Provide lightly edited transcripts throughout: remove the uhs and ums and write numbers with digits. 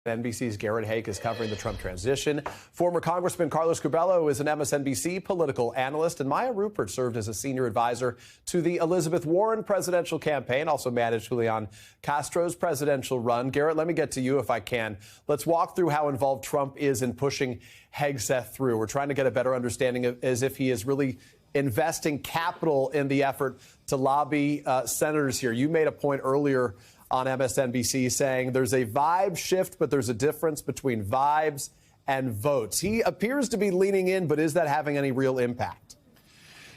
NBC's Garrett Haake is covering the Trump transition. Former Congressman Carlos Curbelo is an MSNBC political analyst, and Maya Rupert served as a senior advisor to the Elizabeth Warren presidential campaign, also managed Julian Castro's presidential run. Garrett, let me get to you if I can. Let's walk through how involved Trump is in pushing Hegseth through. We're trying to get a better understanding of as if he is really investing capital in the effort to lobby senators here. You made a point earlier on MSNBC saying there's a vibe shift, but there's a difference between vibes and votes. He appears to be leaning in, but is that having any real impact?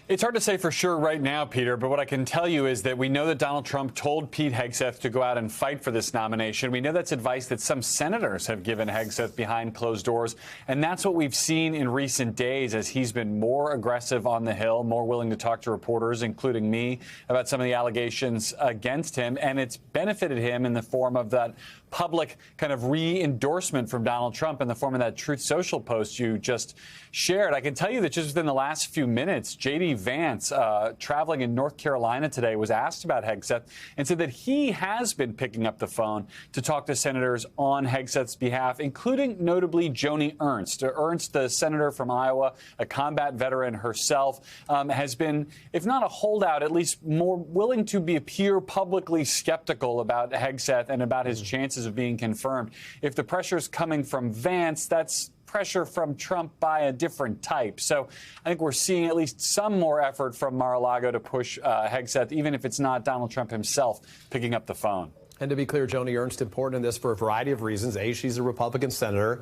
It's hard to say for sure right now, Peter, but what I can tell you is that we know that Donald Trump told Pete Hegseth to go out and fight for this nomination. We know that's advice that some senators have given Hegseth behind closed doors, and that's what we've seen in recent days as he's been more aggressive on the Hill, more willing to talk to reporters, including me, about some of the allegations against him, and it's benefited him in the form of that public kind of re-endorsement from Donald Trump in the form of that Truth Social post you just shared. I can tell you that just within the last few minutes, J.D. Vance, traveling in North Carolina today, was asked about Hegseth and said that he has been picking up the phone to talk to senators on Hegseth's behalf, including notably Joni Ernst. Ernst, the senator from Iowa, a combat veteran herself, has been, if not a holdout, at least more willing to appear publicly skeptical about Hegseth and about his chances of being confirmed. If the pressure is coming from Vance, that's pressure from Trump by a different type. So I think we're seeing at least some more effort from Mar-a-Lago to push Hegseth, even if it's not Donald Trump himself picking up the phone. And to be clear, Joni Ernst, important in this for a variety of reasons. A, she's a Republican senator.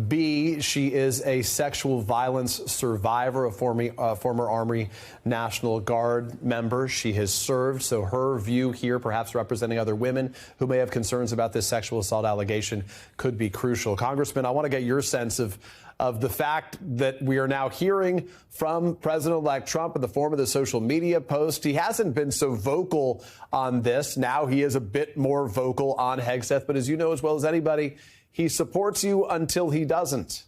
B, she is a sexual violence survivor, a former Army National Guard member. She has served, so her view here, perhaps representing other women who may have concerns about this sexual assault allegation, could be crucial. Congressman, I want to get your sense of the fact that we are now hearing from President-elect Trump in the form of the social media post. He hasn't been so vocal on this. Now he is a bit more vocal on Hegseth. But as you know as well as anybody, he supports you until he doesn't.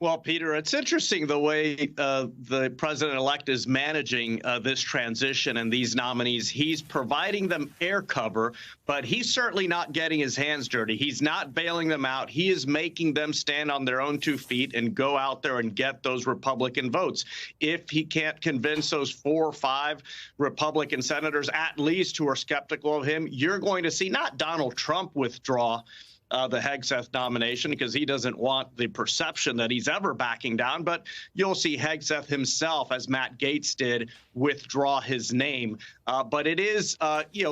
Well, Peter, it's interesting the way the president-elect is managing this transition and these nominees. He's providing them air cover, but he's certainly not getting his hands dirty. He's not bailing them out. He is making them stand on their own 2 feet and go out there and get those Republican votes. If he can't convince those 4 or 5 Republican senators, at least, who are skeptical of him, you're going to see not Donald Trump withdraw the Hegseth nomination because he doesn't want the perception that he's ever backing down. But you'll see Hegseth himself, as Matt Gaetz did, withdraw his name. But it is,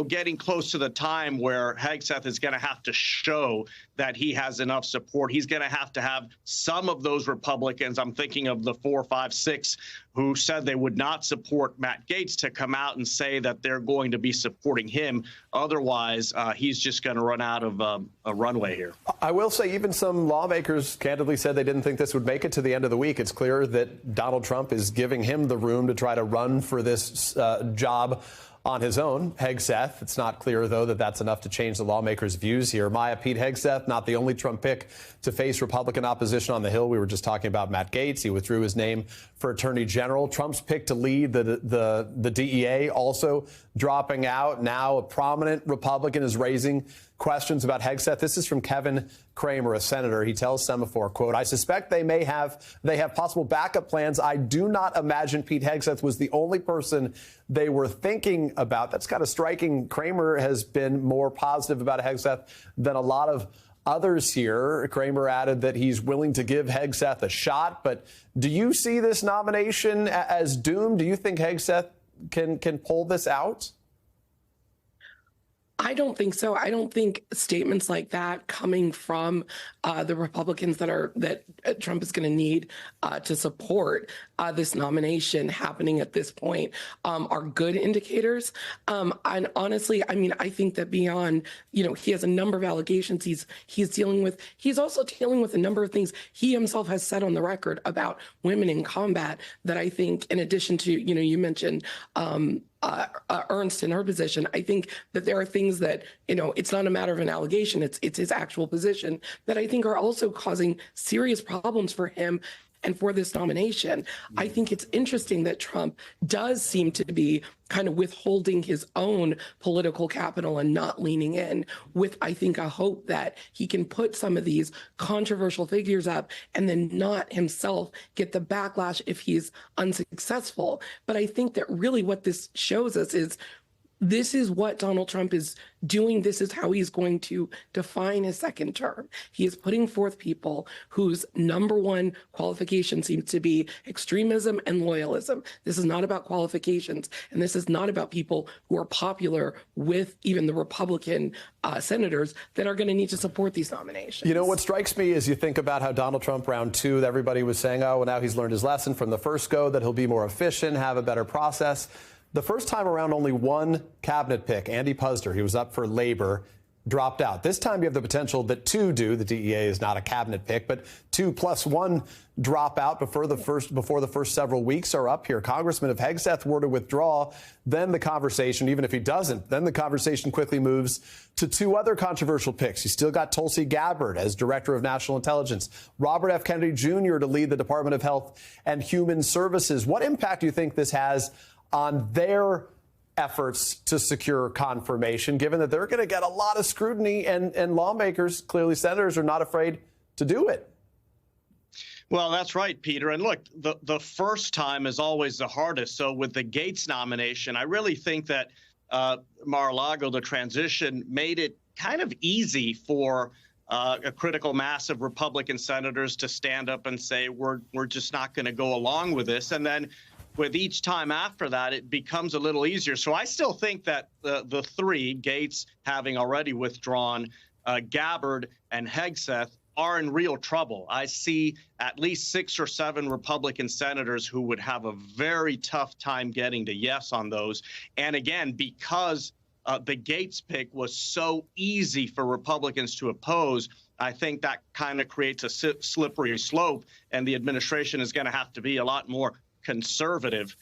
getting close to the time where Hegseth is going to have to show that he has enough support. He's going to have some of those Republicans, I'm thinking of the 4, 5, 6, who said they would not support Matt Gaetz, to come out and say that they're going to be supporting him. Otherwise, he's just going to run out of a runway here. I will say even some lawmakers candidly said they didn't think this would make it to the end of the week. It's clear that Donald Trump is giving him the room to try to run for this job on his own. Hegseth, it's not clear, though, that that's enough to change the lawmakers' views here. Maya, Pete Hegseth, not the only Trump pick to face Republican opposition on the Hill. We were just talking about Matt Gaetz. He withdrew his name for Attorney General. Trump's pick to lead the DEA also dropping out. Now a prominent Republican is raising questions about Hegseth. This is from Kevin Kramer, a senator. He tells Semaphore, quote, "I suspect they have possible backup plans. I do not imagine Pete Hegseth was the only person they were thinking about." That's kind of striking. Kramer has been more positive about Hegseth than a lot of others here. Kramer added that he's willing to give Hegseth a shot. But do you see this nomination as doomed? Do you think Hegseth can pull this out? I don't think so. I don't think statements like that coming from the Republicans that Trump is going to need to support this nomination happening at this point are good indicators. And honestly, I mean, I think that beyond, he has a number of allegations he's dealing with. He's also dealing with a number of things he himself has said on the record about women in combat that I think, in addition to, you mentioned Ernst in her position, I think that there are things that, it's not a matter of an allegation, it's his actual position that I think are also causing serious problems for him and for this nomination. I think it's interesting that Trump does seem to be kind of withholding his own political capital and not leaning in with, I think, a hope that he can put some of these controversial figures up and then not himself get the backlash if he's unsuccessful. But I think that really what this shows us is this is what Donald Trump is doing. This is how he's going to define his second term. He is putting forth people whose number one qualification seems to be extremism and loyalism. This is not about qualifications, and this is not about people who are popular with even the Republican senators that are going to need to support these nominations. You know, what strikes me is you think about how Donald Trump, round two, everybody was saying, oh, well, now he's learned his lesson from the first go, that he'll be more efficient, have a better process. The first time around, only one cabinet pick, Andy Puzder, he was up for labor, dropped out. This time you have the potential that two do. The DEA is not a cabinet pick, but 2 + 1 drop out before the first several weeks are up here. Congressman, if Hegseth were to withdraw, then the conversation, even if he doesn't, then the conversation quickly moves to two other controversial picks. You still got Tulsi Gabbard as Director of National Intelligence, Robert F. Kennedy Jr. to lead the Department of Health and Human Services. What impact do you think this has on their efforts to secure confirmation, given that they're going to get a lot of scrutiny and lawmakers, clearly senators, are not afraid to do it? Well, that's right, Peter. And look, the first time is always the hardest. So with the Gates nomination, I really think that Mar-a-Lago, the transition, made it kind of easy for a critical mass of Republican senators to stand up and say, we're just not going to go along with this. And then with each time after that, it becomes a little easier. So I still think that the three, Gates having already withdrawn, Gabbard and Hegseth, are in real trouble. I see at least 6 or 7 Republican senators who would have a very tough time getting to yes on those. And again, because the Gates pick was so easy for Republicans to oppose, I think that kind of creates a slippery slope, and the administration is going to have to be a lot more conservative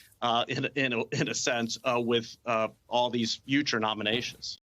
in a sense with all these future nominations.